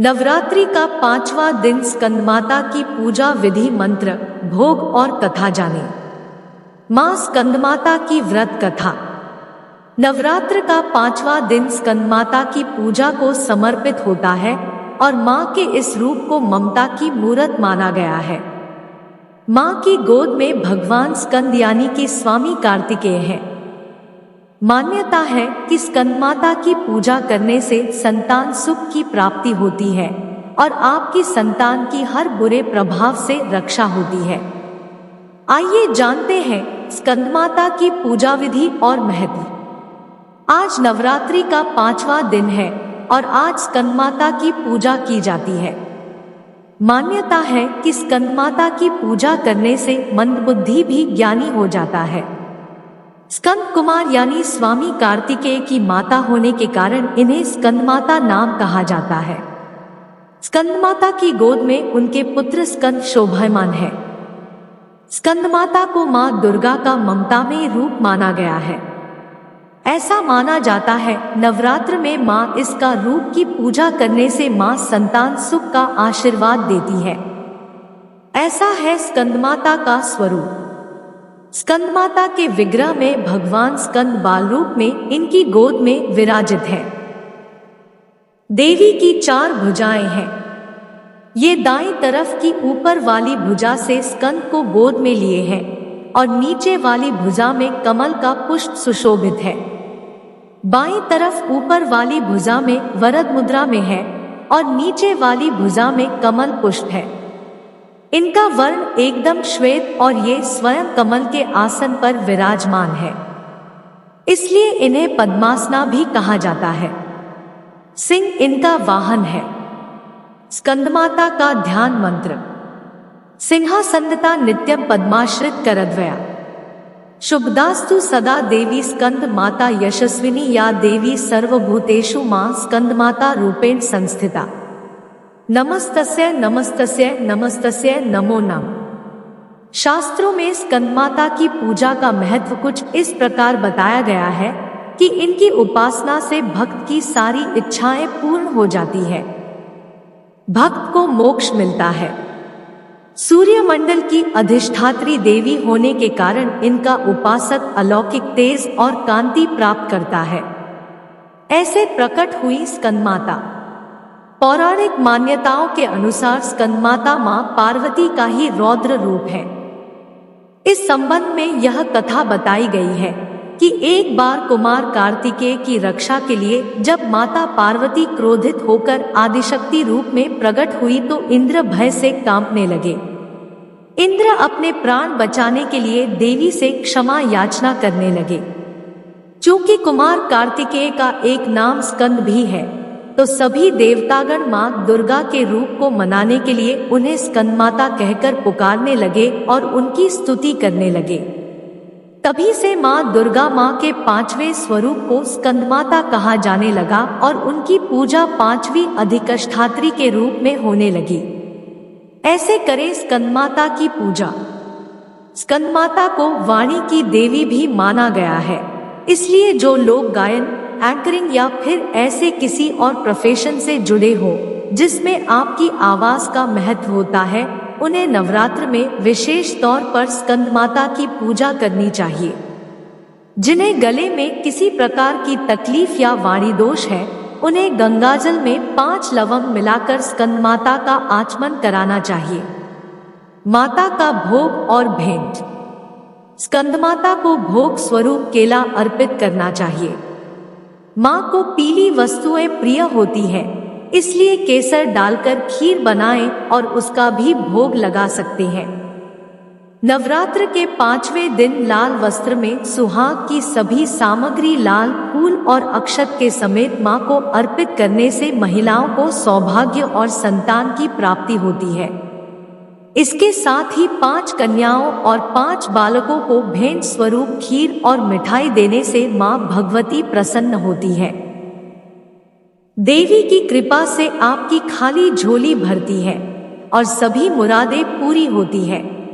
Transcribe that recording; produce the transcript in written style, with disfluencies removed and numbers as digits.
नवरात्रि का 5वां दिन स्कंदमाता की पूजा विधि, मंत्र, भोग और कथा जाने। मां स्कंदमाता की व्रत कथा। नवरात्र का 5वां दिन स्कंदमाता की पूजा को समर्पित होता है और मां के इस रूप को ममता की मूरत माना गया है। मां की गोद में भगवान स्कंद यानी कि स्वामी कार्तिकेय हैं। मान्यता है कि स्कंदमाता की पूजा करने से संतान सुख की प्राप्ति होती है और आपकी संतान की हर बुरे प्रभाव से रक्षा होती है। आइए जानते हैं स्कंदमाता की पूजा विधि और महत्व। आज नवरात्रि का 5वां दिन है और आज स्कंदमाता की पूजा की जाती है। मान्यता है कि स्कंदमाता की पूजा करने से मंदबुद्धि भी ज्ञानी हो जाता है। स्कंद कुमार यानी स्वामी कार्तिकेय की माता होने के कारण इन्हें स्कंदमाता नाम कहा जाता है। स्कंदमाता की गोद में उनके पुत्र स्कंद शोभायमान है। स्कंदमाता को मां दुर्गा का ममता में रूप माना गया है। ऐसा माना जाता है नवरात्र में मां इसका रूप की पूजा करने से मां संतान सुख का आशीर्वाद देती है। ऐसा है स्कंदमाता का स्वरूप। स्कंदमाता के विग्रह में भगवान स्कंद बाल रूप में इनकी गोद में विराजित है। देवी की 4 भुजाएं हैं। ये दाईं तरफ की ऊपर वाली भुजा से स्कंद को गोद में लिए हैं और नीचे वाली भुजा में कमल का पुष्प सुशोभित है। बाईं तरफ ऊपर वाली भुजा में वरद मुद्रा में है और नीचे वाली भुजा में कमल पुष्प है। इनका वर्ण एकदम श्वेत और ये स्वयं कमल के आसन पर विराजमान है, इसलिए इन्हें पद्मासना भी कहा जाता है। सिंह इनका वाहन है। स्कंदमाता का ध्यान मंत्र। सिंहासनता नित्यम पद्माश्रित करद्वया शुभदास्तु सदा देवी स्कंद माता यशस्विनी या देवी सर्वभूतेषु मां स्कंदमाता रूपेण संस्थिता। नमस्तस्य नमस्तस्य नमस्तस्य नमो नमः। शास्त्रों में स्कंदमाता की पूजा का महत्व कुछ इस प्रकार बताया गया है कि इनकी उपासना से भक्त की सारी इच्छाएं पूर्ण हो जाती है, भक्त को मोक्ष मिलता है। सूर्यमंडल की अधिष्ठात्री देवी होने के कारण इनका उपासक अलौकिक तेज और कांति प्राप्त करता है। ऐसे प्रकट हुई स्कंदमाता। पौराणिक मान्यताओं के अनुसार स्कंदमाता मां पार्वती का ही रौद्र रूप है। इस संबंध में यह कथा बताई गई है कि एक बार कुमार कार्तिकेय की रक्षा के लिए जब माता पार्वती क्रोधित होकर आदिशक्ति रूप में प्रकट हुई तो इंद्र भय से कांपने लगे। इंद्र अपने प्राण बचाने के लिए देवी से क्षमा याचना करने लगे। चूंकि कुमार कार्तिकेय का एक नाम स्कंद भी है तो सभी देवतागण मां दुर्गा के रूप को मनाने के लिए उन्हें स्कंदमाता कहकर पुकारने लगे और उनकी स्तुति करने लगे। तभी से मां दुर्गा मां के 5वें स्वरूप को स्कंदमाता कहा जाने लगा और उनकी पूजा 5वीं अधिष्ठात्री के रूप में होने लगी। ऐसे करें स्कंदमाता की पूजा। स्कंदमाता को वाणी की देवी भी माना गया है, इसलिए जो लोग गायन, एंकरिंग या फिर ऐसे किसी और प्रोफेशन से जुड़े हो जिसमें आपकी आवाज का महत्व होता है, उन्हें नवरात्र में विशेष तौर पर स्कंदमाता की पूजा करनी चाहिए। जिन्हें गले में किसी प्रकार की तकलीफ या वाणी दोष है, उन्हें गंगाजल में 5 लवंग मिलाकर स्कंदमाता का आचमन कराना चाहिए। माता का भोग और भेंट। स्कंदमाता को भोग स्वरूप केला अर्पित करना चाहिए। मां को पीली वस्तुएं प्रिय होती है, इसलिए केसर डालकर खीर बनाएं और उसका भी भोग लगा सकते हैं। नवरात्र के 5वें दिन लाल वस्त्र में सुहाग की सभी सामग्री, लाल फूल और अक्षत के समेत मां को अर्पित करने से महिलाओं को सौभाग्य और संतान की प्राप्ति होती है। इसके साथ ही 5 कन्याओं और 5 बालकों को भेंट स्वरूप खीर और मिठाई देने से मां भगवती प्रसन्न होती है। देवी की कृपा से आपकी खाली झोली भरती है और सभी मुरादें पूरी होती है।